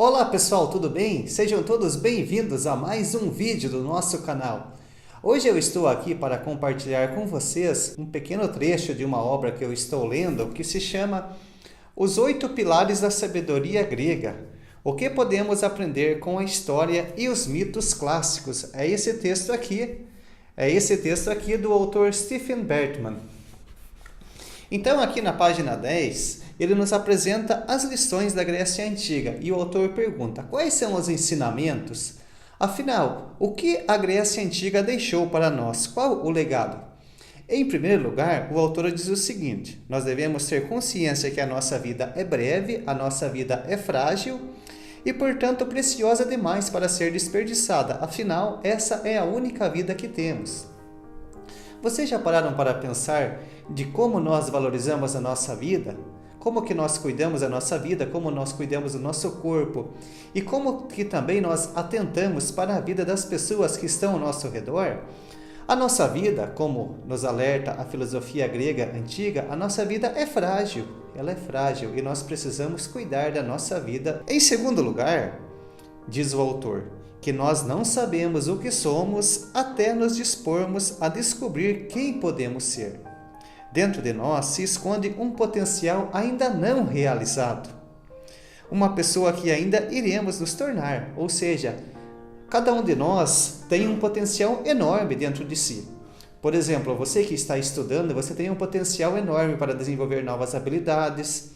Olá pessoal, tudo bem? Sejam todos bem-vindos a mais um vídeo do nosso canal. Hoje eu estou aqui para compartilhar com vocês um pequeno trecho de uma obra que eu estou lendo que se chama Os 8 Pilares da Sabedoria Grega. O que podemos aprender com a história e os mitos clássicos? É esse texto aqui do autor Stephen Bertman. Então, aqui na página 10, ele nos apresenta as lições da Grécia Antiga e o autor pergunta: quais são os ensinamentos? Afinal, o que a Grécia Antiga deixou para nós? Qual o legado? Em primeiro lugar, o autor diz o seguinte: nós devemos ter consciência que a nossa vida é breve, a nossa vida é frágil e, portanto, preciosa demais para ser desperdiçada. Afinal, essa é a única vida que temos. Vocês já pararam para pensar de como nós valorizamos a nossa vida? Como que nós cuidamos da nossa vida, como nós cuidamos do nosso corpo e como que também nós atentamos para a vida das pessoas que estão ao nosso redor? A nossa vida, como nos alerta a filosofia grega antiga, a nossa vida é frágil, ela é frágil e nós precisamos cuidar da nossa vida. Em segundo lugar, diz o autor, que nós não sabemos o que somos até nos dispormos a descobrir quem podemos ser. Dentro de nós se esconde um potencial ainda não realizado. Uma pessoa que ainda iremos nos tornar, ou seja, cada um de nós tem um potencial enorme dentro de si. Por exemplo, você que está estudando, você tem um potencial enorme para desenvolver novas habilidades,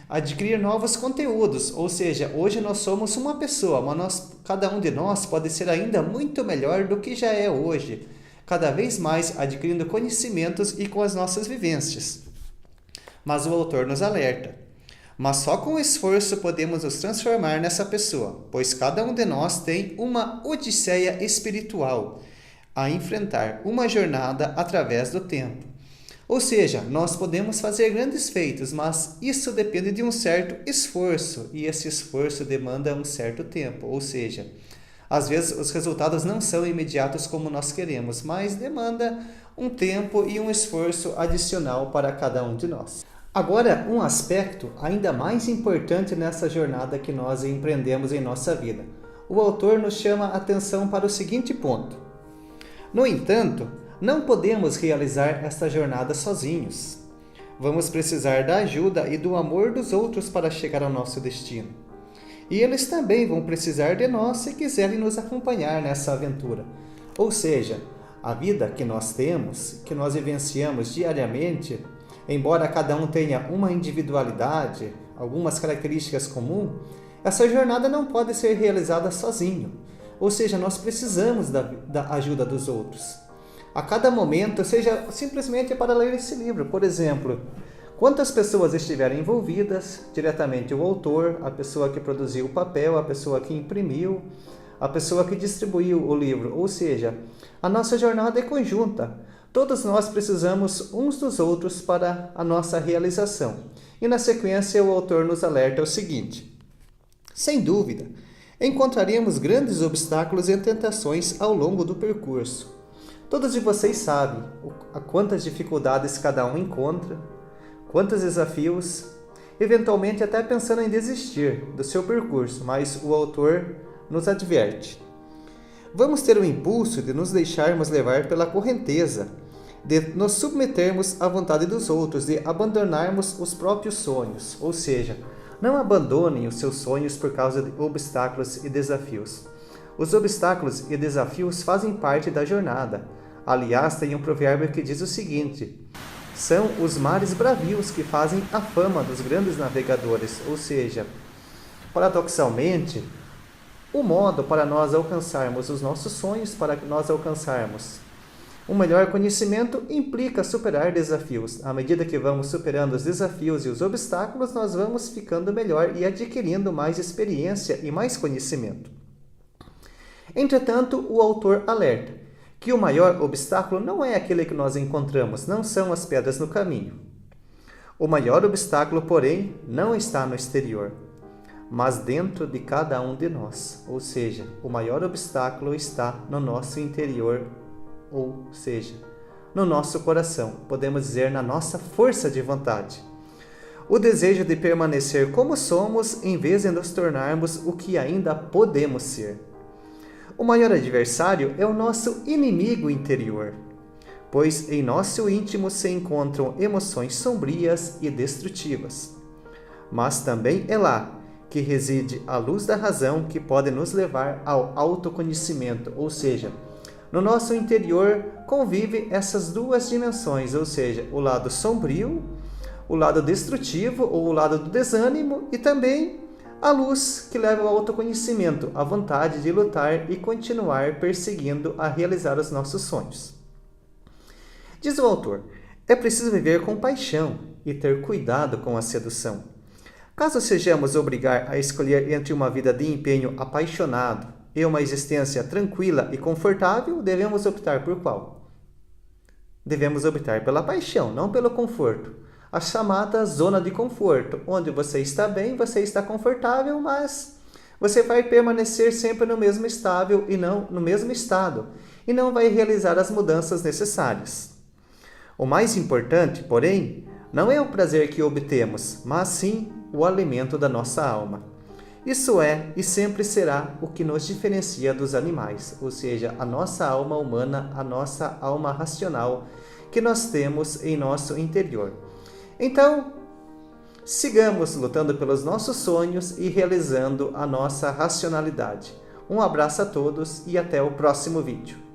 adquirir novos conteúdos, ou seja, hoje nós somos uma pessoa, mas cada um de nós pode ser ainda muito melhor do que já é hoje, cada vez mais adquirindo conhecimentos e com as nossas vivências. Mas o autor nos alerta: mas só com esforço podemos nos transformar nessa pessoa, pois cada um de nós tem uma odisseia espiritual a enfrentar, uma jornada através do tempo. Ou seja, nós podemos fazer grandes feitos, mas isso depende de um certo esforço, e esse esforço demanda um certo tempo. Ou seja, às vezes os resultados não são imediatos como nós queremos, mas demanda um tempo e um esforço adicional para cada um de nós. Agora, um aspecto ainda mais importante nessa jornada que nós empreendemos em nossa vida. O autor nos chama a atenção para o seguinte ponto: no entanto, não podemos realizar esta jornada sozinhos. Vamos precisar da ajuda e do amor dos outros para chegar ao nosso destino. E eles também vão precisar de nós se quiserem nos acompanhar nessa aventura. Ou seja, a vida que nós temos, que nós vivenciamos diariamente, embora cada um tenha uma individualidade, algumas características comuns, essa jornada não pode ser realizada sozinho. Ou seja, nós precisamos da ajuda dos outros. A cada momento, seja simplesmente para ler esse livro. Por exemplo, quantas pessoas estiveram envolvidas, diretamente o autor, a pessoa que produziu o papel, a pessoa que imprimiu, a pessoa que distribuiu o livro. Ou seja, a nossa jornada é conjunta. Todos nós precisamos uns dos outros para a nossa realização. E na sequência o autor nos alerta o seguinte: sem dúvida, encontraremos grandes obstáculos e tentações ao longo do percurso. Todos de vocês sabem a quantas dificuldades cada um encontra, quantos desafios, eventualmente até pensando em desistir do seu percurso, mas o autor nos adverte: vamos ter o impulso de nos deixarmos levar pela correnteza, de nos submetermos à vontade dos outros, de abandonarmos os próprios sonhos. Ou seja, não abandonem os seus sonhos por causa de obstáculos e desafios. Os obstáculos e desafios fazem parte da jornada. Aliás, tem um provérbio que diz o seguinte: são os mares bravios que fazem a fama dos grandes navegadores. Ou seja, paradoxalmente, o modo para nós alcançarmos os nossos sonhos, para que nós alcançarmos um melhor conhecimento, implica superar desafios. À medida que vamos superando os desafios e os obstáculos, nós vamos ficando melhor e adquirindo mais experiência e mais conhecimento. Entretanto, o autor alerta que o maior obstáculo não é aquele que nós encontramos, não são as pedras no caminho. O maior obstáculo, porém, não está no exterior, mas dentro de cada um de nós. Ou seja, o maior obstáculo está no nosso interior, ou seja, no nosso coração, podemos dizer na nossa força de vontade. o desejo de permanecer como somos em vez de nos tornarmos o que ainda podemos ser. O maior adversário é o nosso inimigo interior, pois em nosso íntimo se encontram emoções sombrias e destrutivas. Mas também é lá que reside a luz da razão que pode nos levar ao autoconhecimento, ou seja, no nosso interior convive essas duas dimensões, ou seja, o lado sombrio, o lado destrutivo ou o lado do desânimo e também a luz que leva ao autoconhecimento, a vontade de lutar e continuar perseguindo a realizar os nossos sonhos. Diz o autor, é preciso viver com paixão e ter cuidado com a sedução. Caso sejamos obrigar a escolher entre uma vida de empenho apaixonado e uma existência tranquila e confortável, devemos optar por qual? Devemos optar pela paixão, não pelo conforto. A chamada zona de conforto, onde você está bem, você está confortável, mas você vai permanecer sempre no mesmo estável e não no mesmo estado, e não vai realizar as mudanças necessárias. O mais importante, porém, não é o prazer que obtemos, mas sim o alimento da nossa alma. Isso é e sempre será o que nos diferencia dos animais, ou seja, a nossa alma humana, a nossa alma racional que nós temos em nosso interior. Então, sigamos lutando pelos nossos sonhos e realizando a nossa racionalidade. Um abraço a todos e até o próximo vídeo.